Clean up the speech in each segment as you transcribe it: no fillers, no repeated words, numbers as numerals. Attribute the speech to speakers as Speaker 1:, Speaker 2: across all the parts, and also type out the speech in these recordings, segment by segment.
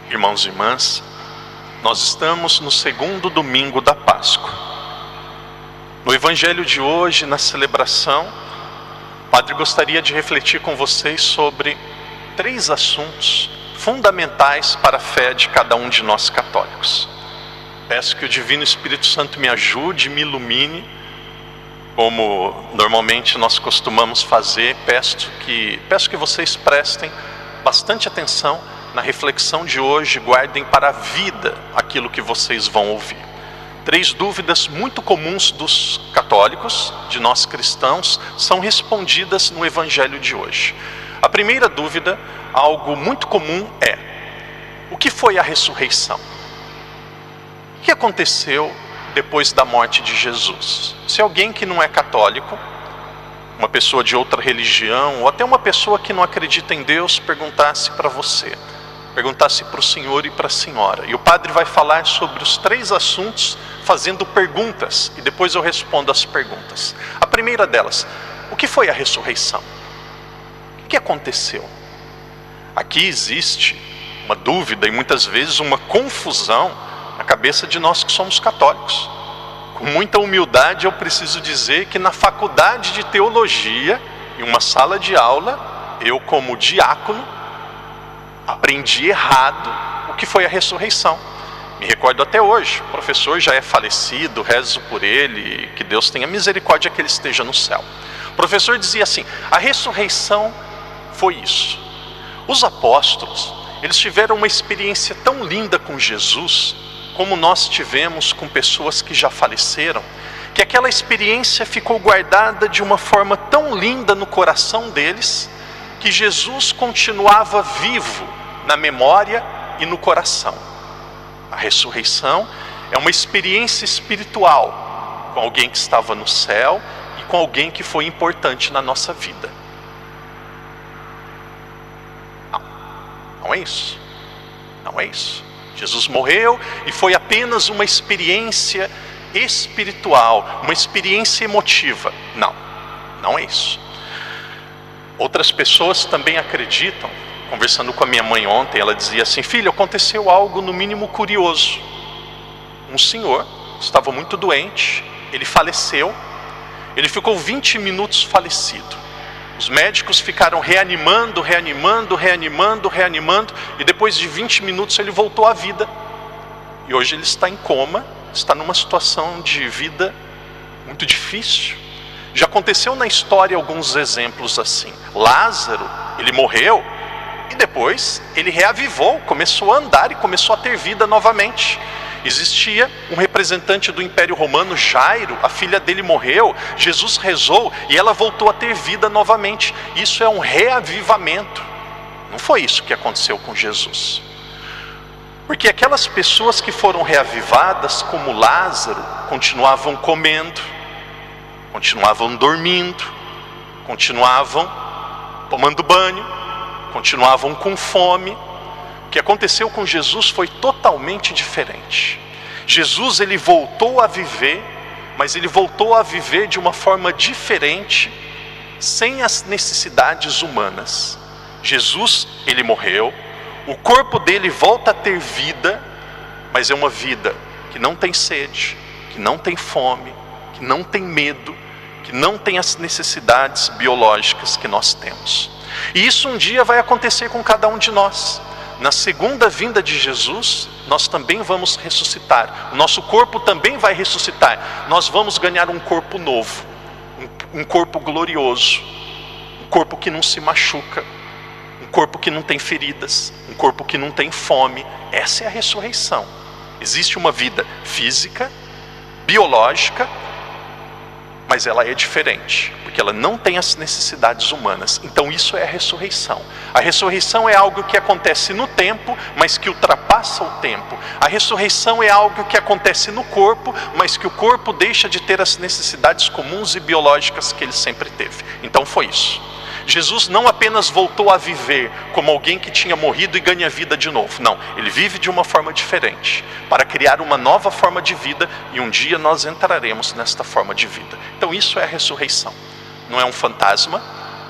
Speaker 1: Irmãos e irmãs, nós estamos no segundo domingo da Páscoa. No Evangelho de hoje, na celebração, o Padre gostaria de refletir com vocês sobre 3 assuntos fundamentais para a fé de cada um de nós católicos. Peço que o Divino Espírito Santo me ajude, me ilumine, como normalmente nós costumamos fazer. Peço que vocês prestem bastante atenção na reflexão de hoje, guardem para a vida aquilo que vocês vão ouvir. 3 dúvidas muito comuns dos católicos, de nós cristãos, são respondidas no Evangelho de hoje. A primeira dúvida, algo muito comum, é: o que foi a ressurreição? O que aconteceu depois da morte de Jesus? Se alguém que não é católico, uma pessoa de outra religião, ou até uma pessoa que não acredita em Deus, perguntasse para você, perguntasse para o senhor e para a senhora, e o padre vai falar sobre os 3 assuntos, fazendo perguntas, e depois eu respondo as perguntas. A primeira delas: o que foi a ressurreição? O que aconteceu? Aqui existe uma dúvida e muitas vezes uma confusão na cabeça de nós que somos católicos. Com muita humildade eu preciso dizer que na faculdade de teologia, em uma sala de aula, eu como diácono, aprendi errado o que foi a ressurreição. Me recordo até hoje, o professor já é falecido, rezo por ele, que Deus tenha misericórdia que ele esteja no céu. O professor dizia assim: a ressurreição foi isso. Os apóstolos, eles tiveram uma experiência tão linda com Jesus, como nós tivemos com pessoas que já faleceram, que aquela experiência ficou guardada de uma forma tão linda no coração deles, que Jesus continuava vivo na memória e no coração. A ressurreição é uma experiência espiritual com alguém que estava no céu e com alguém que foi importante na nossa vida. Não é isso. Não é isso. Jesus morreu e foi apenas uma experiência espiritual, uma experiência emotiva. Não é isso. Outras pessoas também acreditam. Conversando com a minha mãe ontem, ela dizia assim: filho, aconteceu algo no mínimo curioso. Um senhor estava muito doente, ele faleceu, ele ficou 20 minutos falecido. Os médicos ficaram reanimando, e depois de 20 minutos ele voltou à vida. E hoje ele está em coma, está numa situação de vida muito difícil. Já aconteceu na história alguns exemplos assim. Lázaro, ele morreu e depois ele reavivou, começou a andar e começou a ter vida novamente. Existia um representante do Império Romano, Jairo, a filha dele morreu, Jesus rezou e ela voltou a ter vida novamente. Isso é um reavivamento. Não foi isso que aconteceu com Jesus. Porque aquelas pessoas que foram reavivadas, como Lázaro, continuavam comendo, continuavam dormindo, continuavam tomando banho, continuavam com fome. O que aconteceu com Jesus foi totalmente diferente. Jesus, ele voltou a viver, mas ele voltou a viver de uma forma diferente, sem as necessidades humanas. Jesus, ele morreu, o corpo dele volta a ter vida, mas é uma vida que não tem sede, que não tem fome, que não tem medo, que não tem as necessidades biológicas que nós temos. E isso um dia vai acontecer com cada um de nós. Na segunda vinda de Jesus, nós também vamos ressuscitar. O nosso corpo também vai ressuscitar. Nós vamos ganhar um corpo novo, um corpo glorioso, um corpo que não se machuca, um corpo que não tem feridas, um corpo que não tem fome. Essa é a ressurreição. Existe uma vida física, biológica, mas ela é diferente, porque ela não tem as necessidades humanas. Então isso é a ressurreição. A ressurreição é algo que acontece no tempo, mas que ultrapassa o tempo. A ressurreição é algo que acontece no corpo, mas que o corpo deixa de ter as necessidades comuns e biológicas que ele sempre teve. Então foi isso. Jesus não apenas voltou a viver como alguém que tinha morrido e ganha vida de novo. Não, ele vive de uma forma diferente, para criar uma nova forma de vida, e um dia nós entraremos nesta forma de vida. Então isso é a ressurreição. Não é um fantasma,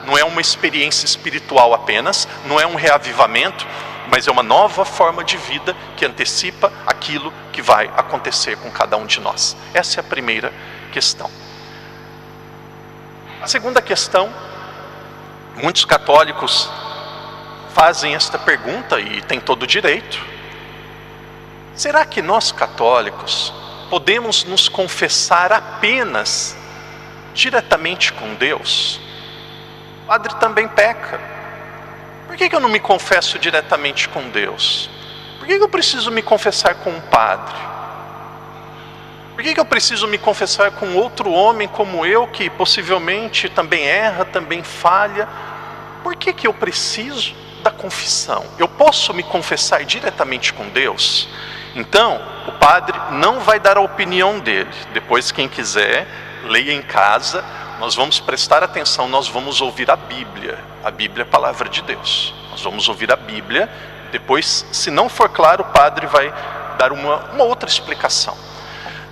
Speaker 1: não é uma experiência espiritual apenas, não é um reavivamento, mas é uma nova forma de vida que antecipa aquilo que vai acontecer com cada um de nós. Essa é a primeira questão. A segunda questão, muitos católicos fazem esta pergunta e têm todo o direito. Será que nós católicos podemos nos confessar apenas diretamente com Deus? O padre também peca. Por que eu não me confesso diretamente com Deus? Por que eu preciso me confessar com um padre? Por que eu preciso me confessar com outro homem como eu, que possivelmente também erra, também falha? Por que eu preciso da confissão? Eu posso me confessar diretamente com Deus? Então, o padre não vai dar a opinião dele. Depois, quem quiser, leia em casa. Nós vamos prestar atenção, nós vamos ouvir a Bíblia. A Bíblia é a palavra de Deus. Nós vamos ouvir a Bíblia. Depois, se não for claro, o padre vai dar uma outra explicação.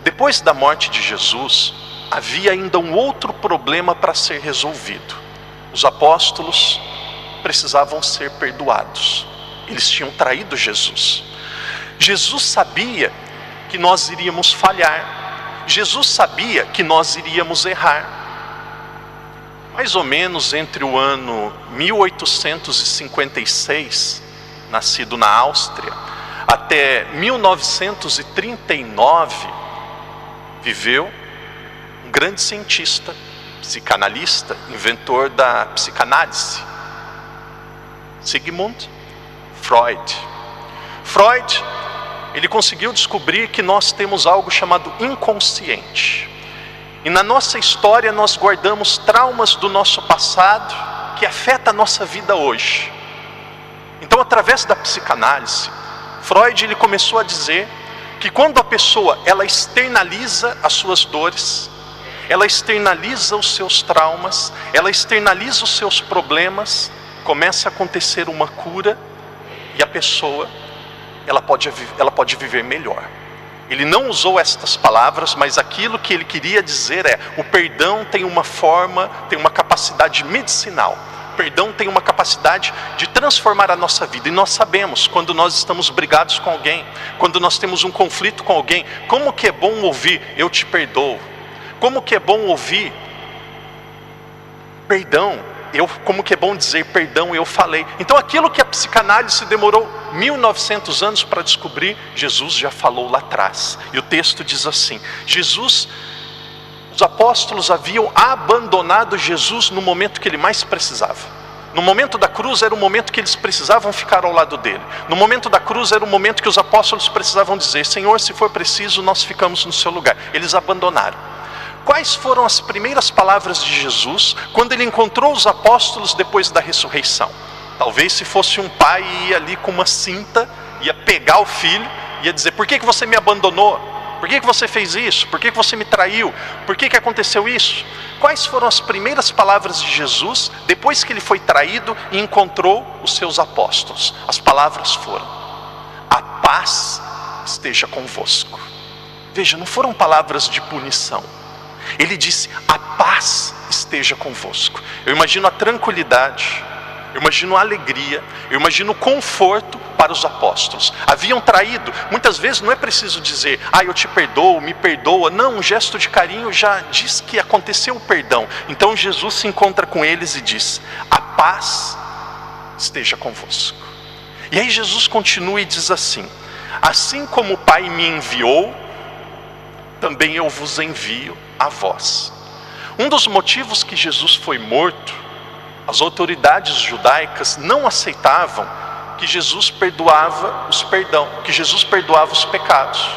Speaker 1: Depois da morte de Jesus, havia ainda um outro problema para ser resolvido. Os apóstolos precisavam ser perdoados. Eles tinham traído Jesus. Jesus sabia que nós iríamos falhar. Jesus sabia que nós iríamos errar. Mais ou menos entre o ano 1856, nascido na Áustria, até 1939, viveu um grande cientista, psicanalista, inventor da psicanálise, Sigmund Freud. Freud, ele conseguiu descobrir que nós temos algo chamado inconsciente. E na nossa história nós guardamos traumas do nosso passado que afetam a nossa vida hoje. Então, através da psicanálise, Freud ele começou a dizer que quando a pessoa ela externaliza as suas dores, ela externaliza os seus traumas, ela externaliza os seus problemas, começa a acontecer uma cura e a pessoa ela pode viver melhor. Ele não usou estas palavras, mas aquilo que ele queria dizer é: o perdão tem uma forma, tem uma capacidade medicinal. O perdão tem uma capacidade de transformar a nossa vida. E nós sabemos, quando nós estamos brigados com alguém, quando nós temos um conflito com alguém, como que é bom ouvir: eu te perdoo. Como que é bom ouvir perdão. Como que é bom dizer perdão, eu falei. Então aquilo que a psicanálise demorou 1900 anos para descobrir, Jesus já falou lá atrás. E o texto diz assim: os apóstolos haviam abandonado Jesus no momento que ele mais precisava. No momento da cruz era o momento que eles precisavam ficar ao lado dele. No momento da cruz era o momento que os apóstolos precisavam dizer: Senhor, se for preciso, nós ficamos no seu lugar. Eles abandonaram. Quais foram as primeiras palavras de Jesus quando ele encontrou os apóstolos depois da ressurreição? Talvez se fosse um pai ia ali com uma cinta, ia pegar o filho, ia dizer: por que você me abandonou? Por que você fez isso? Por que você me traiu? Por que aconteceu isso? Quais foram as primeiras palavras de Jesus depois que ele foi traído e encontrou os seus apóstolos? As palavras foram: a paz esteja convosco. Veja, não foram palavras de punição. Ele disse: a paz esteja convosco. Eu imagino a tranquilidade, eu imagino a alegria, eu imagino o conforto para os apóstolos. Haviam traído, muitas vezes não é preciso dizer: eu te perdoo, me perdoa. Não, um gesto de carinho já diz que aconteceu o perdão. Então Jesus se encontra com eles e diz: a paz esteja convosco. E aí Jesus continua e diz assim: assim como o Pai me enviou, também eu vos envio a vós. Um dos motivos que Jesus foi morto, as autoridades judaicas não aceitavam que Jesus perdoava os pecados.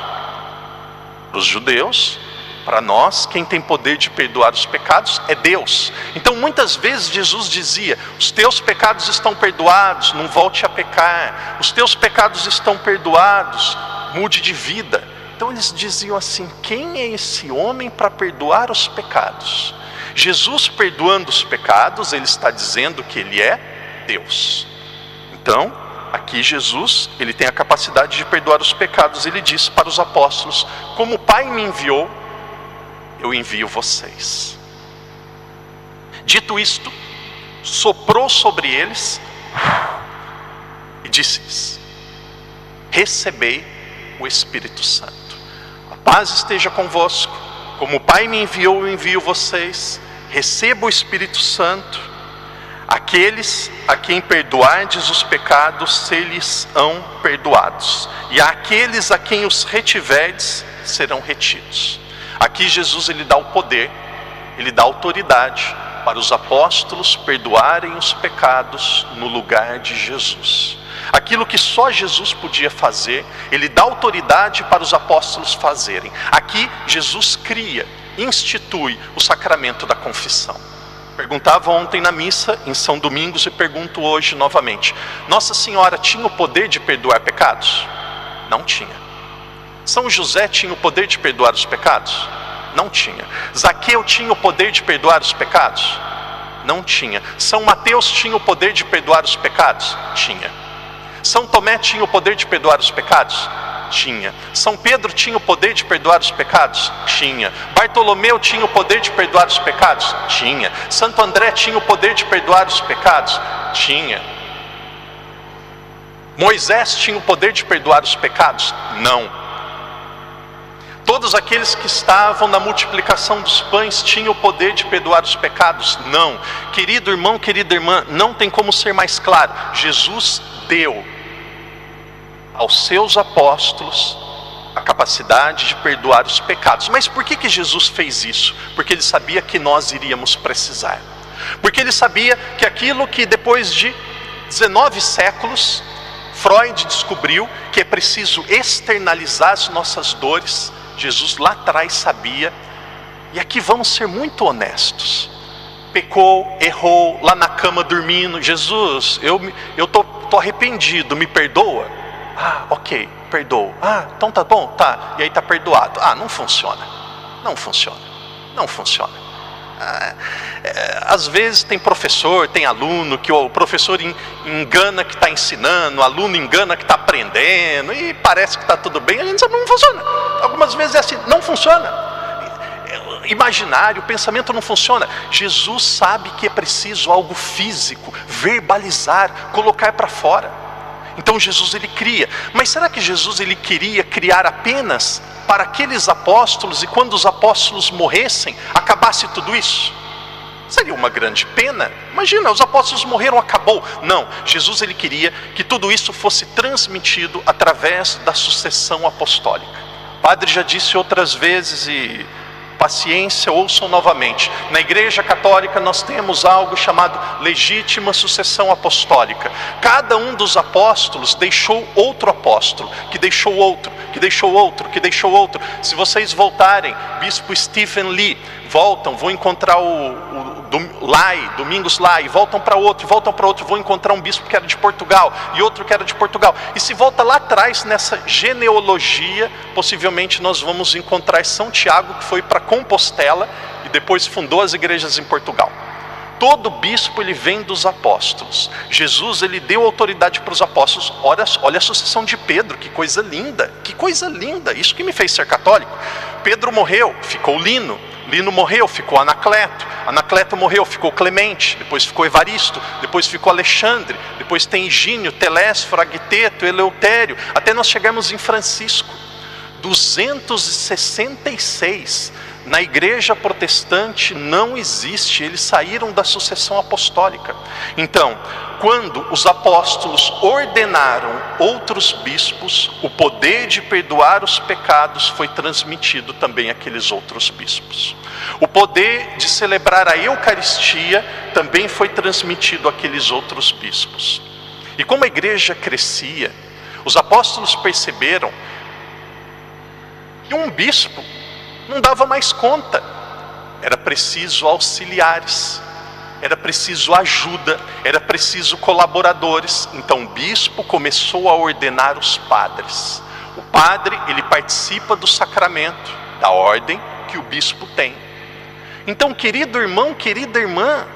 Speaker 1: Para os judeus, para nós, quem tem poder de perdoar os pecados é Deus. Então muitas vezes Jesus dizia: os teus pecados estão perdoados, não volte a pecar. Os teus pecados estão perdoados, mude de vida. Então eles diziam assim: quem é esse homem para perdoar os pecados? Jesus perdoando os pecados, ele está dizendo que ele é Deus. Então, aqui Jesus, ele tem a capacidade de perdoar os pecados. Ele diz para os apóstolos: como o Pai me enviou, eu envio vocês. Dito isto, soprou sobre eles e disse-lhes: recebei o Espírito Santo. A paz esteja convosco. Como o Pai me enviou, eu envio vocês. Receba o Espírito Santo. Aqueles a quem perdoardes os pecados, ser-lhes-ão perdoados. E àqueles a quem os retiverdes, serão retidos. Aqui Jesus ele dá o poder, ele dá autoridade para os apóstolos perdoarem os pecados no lugar de Jesus. Aquilo que só Jesus podia fazer, ele dá autoridade para os apóstolos fazerem. Aqui Jesus cria, institui o sacramento da confissão. Perguntava ontem na missa, em São Domingos, e pergunto hoje novamente: Nossa Senhora tinha o poder de perdoar pecados? Não tinha. São José tinha o poder de perdoar os pecados? Não tinha. Zaqueu tinha o poder de perdoar os pecados? Não tinha. São Mateus tinha o poder de perdoar os pecados? Tinha. São Tomé tinha o poder de perdoar os pecados? Tinha. São Pedro tinha o poder de perdoar os pecados? Tinha. Bartolomeu tinha o poder de perdoar os pecados? Tinha. Santo André tinha o poder de perdoar os pecados? Tinha. Moisés tinha o poder de perdoar os pecados? Não. Todos aqueles que estavam na multiplicação dos pães tinham o poder de perdoar os pecados? Não. Querido irmão, querida irmã, não tem como ser mais claro. Jesus deu aos seus apóstolos a capacidade de perdoar os pecados. Mas por que Jesus fez isso? Porque ele sabia que nós iríamos precisar. Porque ele sabia que aquilo que depois de 19 séculos, Freud descobriu que é preciso externalizar as nossas dores, Jesus lá atrás sabia. E aqui vamos ser muito honestos. Pecou, errou, lá na cama dormindo. Jesus, eu tô arrependido, me perdoa? Ah, ok, perdoo. Ah, então tá bom, tá. E aí tá perdoado. Ah, não funciona. Não funciona. Não funciona. Às vezes tem professor, tem aluno, que o professor engana que está ensinando, o aluno engana que está aprendendo, e parece que está tudo bem, a gente sabe que não funciona. Algumas vezes é assim, não funciona. Imaginário, o pensamento não funciona. Jesus sabe que é preciso algo físico, verbalizar, colocar para fora. Então Jesus ele cria. Mas será que Jesus ele queria criar apenas para aqueles apóstolos, e quando os apóstolos morressem, acabasse tudo isso? Seria uma grande pena. Imagina, os apóstolos morreram, acabou. Não, Jesus ele queria que tudo isso fosse transmitido através da sucessão apostólica. O padre já disse outras vezes, e paciência, ouçam novamente. Na Igreja Católica nós temos algo chamado legítima sucessão apostólica. Cada um dos apóstolos deixou outro apóstolo, que deixou outro, que deixou outro, que deixou outro. Se vocês voltarem, Bispo Stephen Lee, vão encontrar Domingos Lai, voltam para outro, vão encontrar um bispo que era de Portugal, e outro que era de Portugal. E se volta lá atrás, nessa genealogia, possivelmente nós vamos encontrar São Tiago, que foi para Compostela, e depois fundou as igrejas em Portugal. Todo bispo ele vem dos apóstolos. Jesus ele deu autoridade para os apóstolos. Olha a sucessão de Pedro, que coisa linda, isso que me fez ser católico. Pedro morreu, ficou Lino. Lino morreu, ficou Anacleto. Anacleto morreu, ficou Clemente. Depois ficou Evaristo. Depois ficou Alexandre. Depois tem Higínio, Telésforo, Agiteto, Eleutério. Até nós chegamos em Francisco. 266. Na igreja protestante não existe. Eles saíram da sucessão apostólica. Então, quando os apóstolos ordenaram outros bispos, o poder de perdoar os pecados foi transmitido também àqueles outros bispos. O poder de celebrar a Eucaristia também foi transmitido àqueles outros bispos. E como a igreja crescia, os apóstolos perceberam que um bispo não dava mais conta. Era preciso auxiliares, era preciso ajuda, era preciso colaboradores. Então o bispo começou a ordenar os padres. O padre, ele participa do sacramento, da ordem que o bispo tem. Então, querido irmão, querida irmã,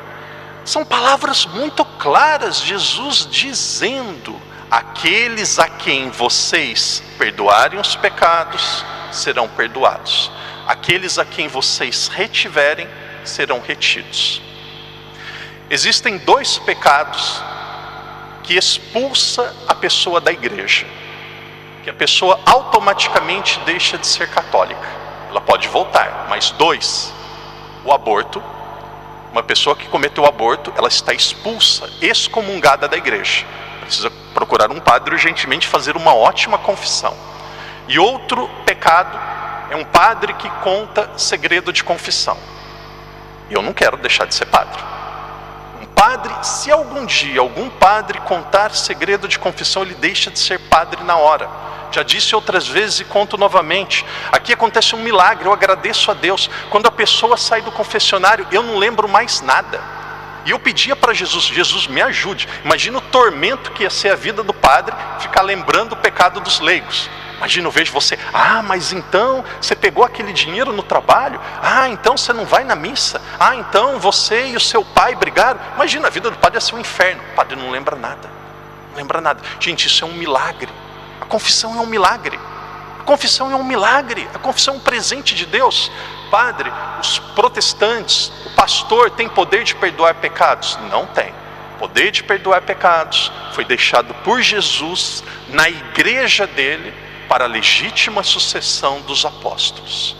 Speaker 1: são palavras muito claras, Jesus dizendo: aqueles a quem vocês perdoarem os pecados, serão perdoados. Aqueles a quem vocês retiverem, serão retidos. Existem dois pecados que expulsam a pessoa da igreja. que a pessoa automaticamente deixa de ser católica. Ela pode voltar, mas 2, o aborto. Uma pessoa que cometeu aborto, ela está expulsa, excomungada da igreja. Precisa procurar um padre urgentemente, fazer uma ótima confissão. E outro pecado é um padre que conta segredo de confissão. Eu não quero deixar de ser padre. Um padre, se algum dia algum padre contar segredo de confissão, ele deixa de ser padre na hora. Já disse outras vezes e conto novamente. Aqui acontece um milagre, eu agradeço a Deus. Quando a pessoa sai do confessionário, eu não lembro mais nada. E eu pedia para Jesus, Jesus me ajude. Imagina o tormento que ia ser a vida do padre, ficar lembrando o pecado dos leigos. Imagina, eu vejo você, mas então você pegou aquele dinheiro no trabalho? Então você não vai na missa? Então você e o seu pai brigaram? Imagina, a vida do padre ia ser um inferno. O padre não lembra nada, não lembra nada. Gente, isso é um milagre. A confissão é um milagre. A confissão é um milagre. A confissão é um presente de Deus. Padre, os protestantes, o pastor tem poder de perdoar pecados? Não tem. O poder de perdoar pecados foi deixado por Jesus na igreja dele para a legítima sucessão dos apóstolos.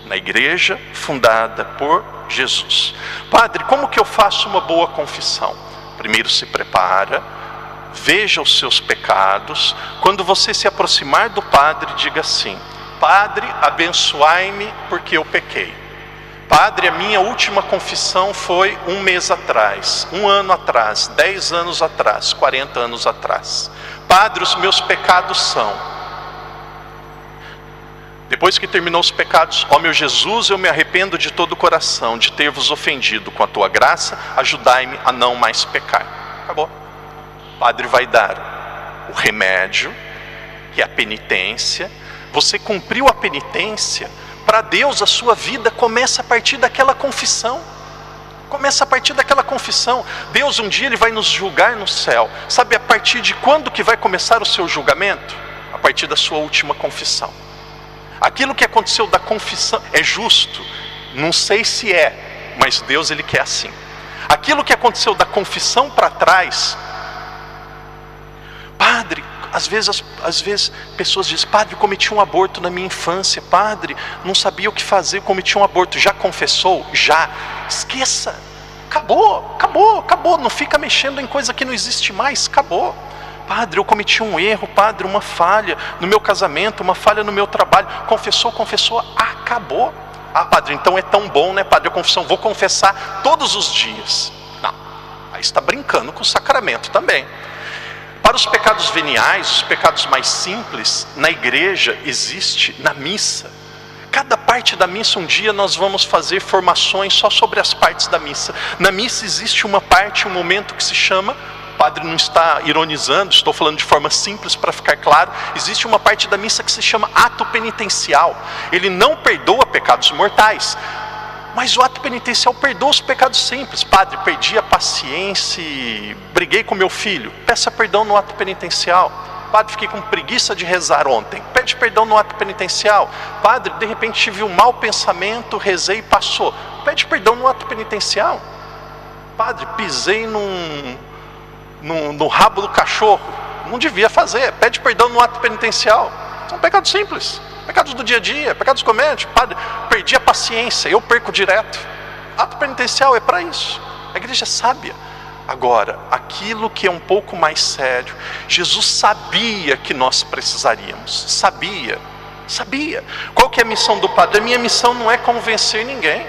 Speaker 1: Na igreja fundada por Jesus. Padre, como que eu faço uma boa confissão? Primeiro se prepara, veja os seus pecados. Quando você se aproximar do padre, diga assim: Padre, abençoai-me porque eu pequei. Padre, a minha última confissão foi 1 mês atrás, 1 ano atrás, 10 anos atrás, 40 anos atrás. Padre, os meus pecados são... Depois que terminou os pecados, ó meu Jesus, eu me arrependo de todo o coração de ter vos ofendido. Com a tua graça, ajudai-me a não mais pecar. Acabou. O padre vai dar o remédio, que é a penitência. Você cumpriu a penitência, para Deus a sua vida começa a partir daquela confissão. Começa a partir daquela confissão. Deus um dia ele vai nos julgar no céu. Sabe a partir de quando que vai começar o seu julgamento? A partir da sua última confissão. Aquilo que aconteceu da confissão é justo? Não sei se é, mas Deus ele quer assim. Aquilo que aconteceu da confissão para trás... Padre, às vezes pessoas dizem: Padre, cometi um aborto na minha infância. Padre, não sabia o que fazer, cometi um aborto. Já confessou? Já. Esqueça. Acabou. Não fica mexendo em coisa que não existe mais. Acabou. Padre, eu cometi um erro. Padre, uma falha no meu casamento, uma falha no meu trabalho. Confessou, acabou. Padre, então é tão bom, né, Padre, a confissão, vou confessar todos os dias. Não, aí está brincando com o sacramento também. Para os pecados veniais, os pecados mais simples, na igreja existe, na missa. Cada parte da missa, um dia nós vamos fazer formações só sobre as partes da missa. Na missa existe uma parte, um momento que se chama... O padre não está ironizando, estou falando de forma simples para ficar claro. Existe uma parte da missa que se chama ato penitencial. Ele não perdoa pecados mortais, mas o ato penitencial perdoa os pecados simples. Padre, perdi a paciência e briguei com meu filho. Peça perdão no ato penitencial. Padre, fiquei com preguiça de rezar ontem. Pede perdão no ato penitencial. Padre, de repente tive um mau pensamento, rezei e passou. Pede perdão no ato penitencial. Padre, pisei no rabo do cachorro, não devia fazer, pede perdão no ato penitencial. São pecados simples, pecados do dia a dia, pecados comuns. Padre, perdi a paciência, eu perco direto. Ato penitencial é para isso. A igreja é sábia. Agora, aquilo que é um pouco mais sério, Jesus sabia que nós precisaríamos, sabia. Qual que é a missão do padre? A minha missão não é convencer ninguém,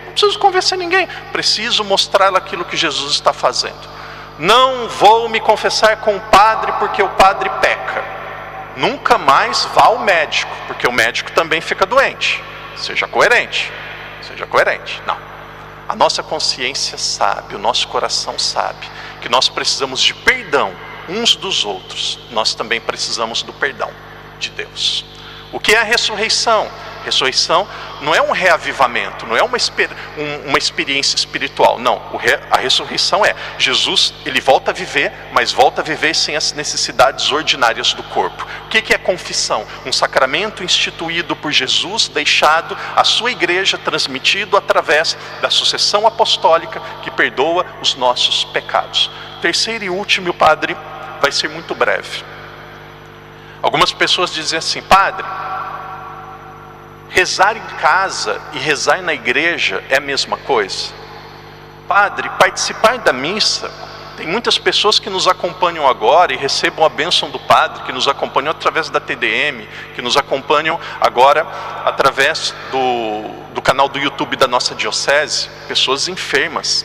Speaker 1: não preciso convencer ninguém, preciso mostrar aquilo que Jesus está fazendo. Não vou me confessar com o padre porque o padre peca. Nunca mais vá ao médico, porque o médico também fica doente. Seja coerente. Não. A nossa consciência sabe, o nosso coração sabe que nós precisamos de perdão uns dos outros. Nós também precisamos do perdão de Deus. O que é a ressurreição? Ressurreição não é um reavivamento, não é uma experiência espiritual. Não, a ressurreição é Jesus, ele volta a viver, mas volta a viver sem as necessidades ordinárias do corpo. O que é confissão? Um sacramento instituído por Jesus, deixado à sua igreja, transmitido através da sucessão apostólica que perdoa os nossos pecados. Terceiro e último, o padre vai ser muito breve. Algumas pessoas dizem assim: padre, rezar em casa e rezar na igreja é a mesma coisa? Padre, participar da missa, tem muitas pessoas que nos acompanham agora e recebam a bênção do padre, que nos acompanham através da TDM, que nos acompanham agora através do canal do YouTube da nossa diocese, pessoas enfermas,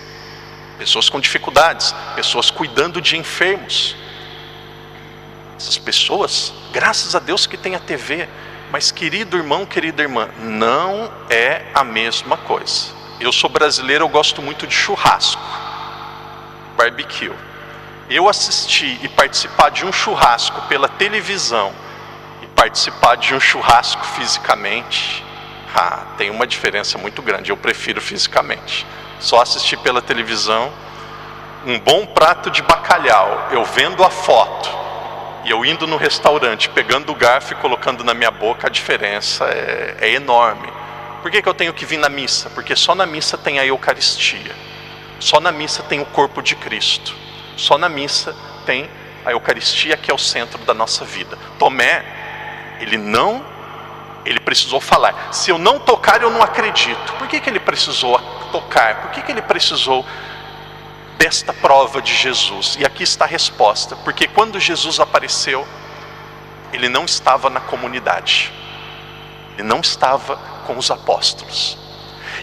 Speaker 1: pessoas com dificuldades, pessoas cuidando de enfermos. Essas pessoas, graças a Deus que tem a TV, mas querido irmão, querida irmã, não é a mesma coisa. Eu sou brasileiro, eu gosto muito de churrasco, barbecue. Eu assistir e participar de um churrasco pela televisão e participar de um churrasco fisicamente, tem uma diferença muito grande. Eu prefiro fisicamente. Só assistir pela televisão, um bom prato de bacalhau, eu vendo a foto e eu indo no restaurante, pegando o garfo e colocando na minha boca, a diferença é enorme. Por que eu tenho que vir na missa? Porque só na missa tem a Eucaristia. Só na missa tem o corpo de Cristo. Só na missa tem a Eucaristia, que é o centro da nossa vida. Tomé, ele precisou falar: se eu não tocar, eu não acredito. Por que ele precisou tocar? Por que ele precisou desta prova de Jesus? E aqui está a resposta: porque quando Jesus apareceu, ele não estava na comunidade, ele não estava com os apóstolos.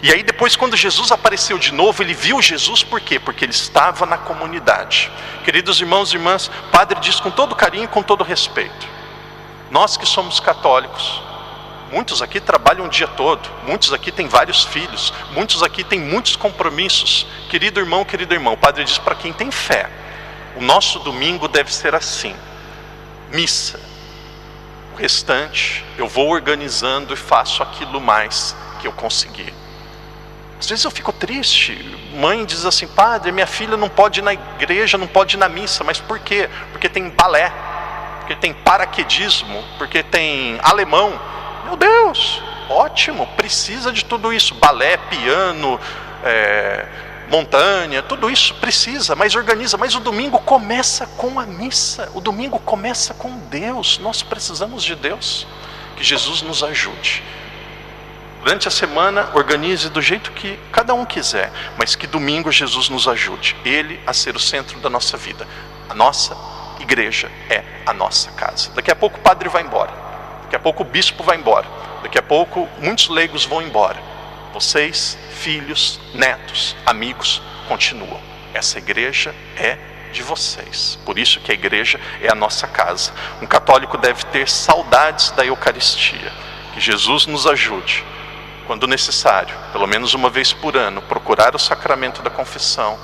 Speaker 1: E aí depois, quando Jesus apareceu de novo, ele viu Jesus. Por quê? Porque ele estava na comunidade. Queridos irmãos e irmãs, o padre diz com todo carinho e com todo respeito: nós que somos católicos, muitos aqui trabalham o dia todo, muitos aqui têm vários filhos, muitos aqui têm muitos compromissos. Querido irmão, querido irmão, o padre diz para quem tem fé: o nosso domingo deve ser assim, missa. O restante eu vou organizando e faço aquilo mais que eu conseguir. Às vezes eu fico triste. Mãe diz assim: padre, minha filha não pode ir na igreja, não pode ir na missa. Mas por quê? Porque tem balé, porque tem paraquedismo, porque tem alemão. Meu Deus, ótimo, precisa de tudo isso. Balé, piano, montanha, tudo isso precisa, mas organiza. Mas o domingo começa com a missa, o domingo começa com Deus. Nós precisamos de Deus. Que Jesus nos ajude. Durante a semana, organize do jeito que cada um quiser, mas que domingo Jesus nos ajude, Ele a ser o centro da nossa vida. A nossa igreja é a nossa casa. Daqui a pouco o padre vai embora, daqui a pouco o bispo vai embora, daqui a pouco muitos leigos vão embora. Vocês, filhos, netos, amigos, continuam. Essa igreja é de vocês. Por isso que a igreja é a nossa casa. Um católico deve ter saudades da Eucaristia. Que Jesus nos ajude, quando necessário, pelo menos uma vez por ano, procurar o sacramento da confissão,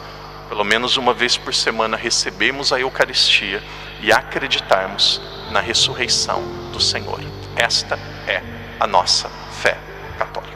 Speaker 1: pelo menos uma vez por semana recebemos a Eucaristia e acreditarmos na ressurreição do Senhor. Esta é a nossa fé católica.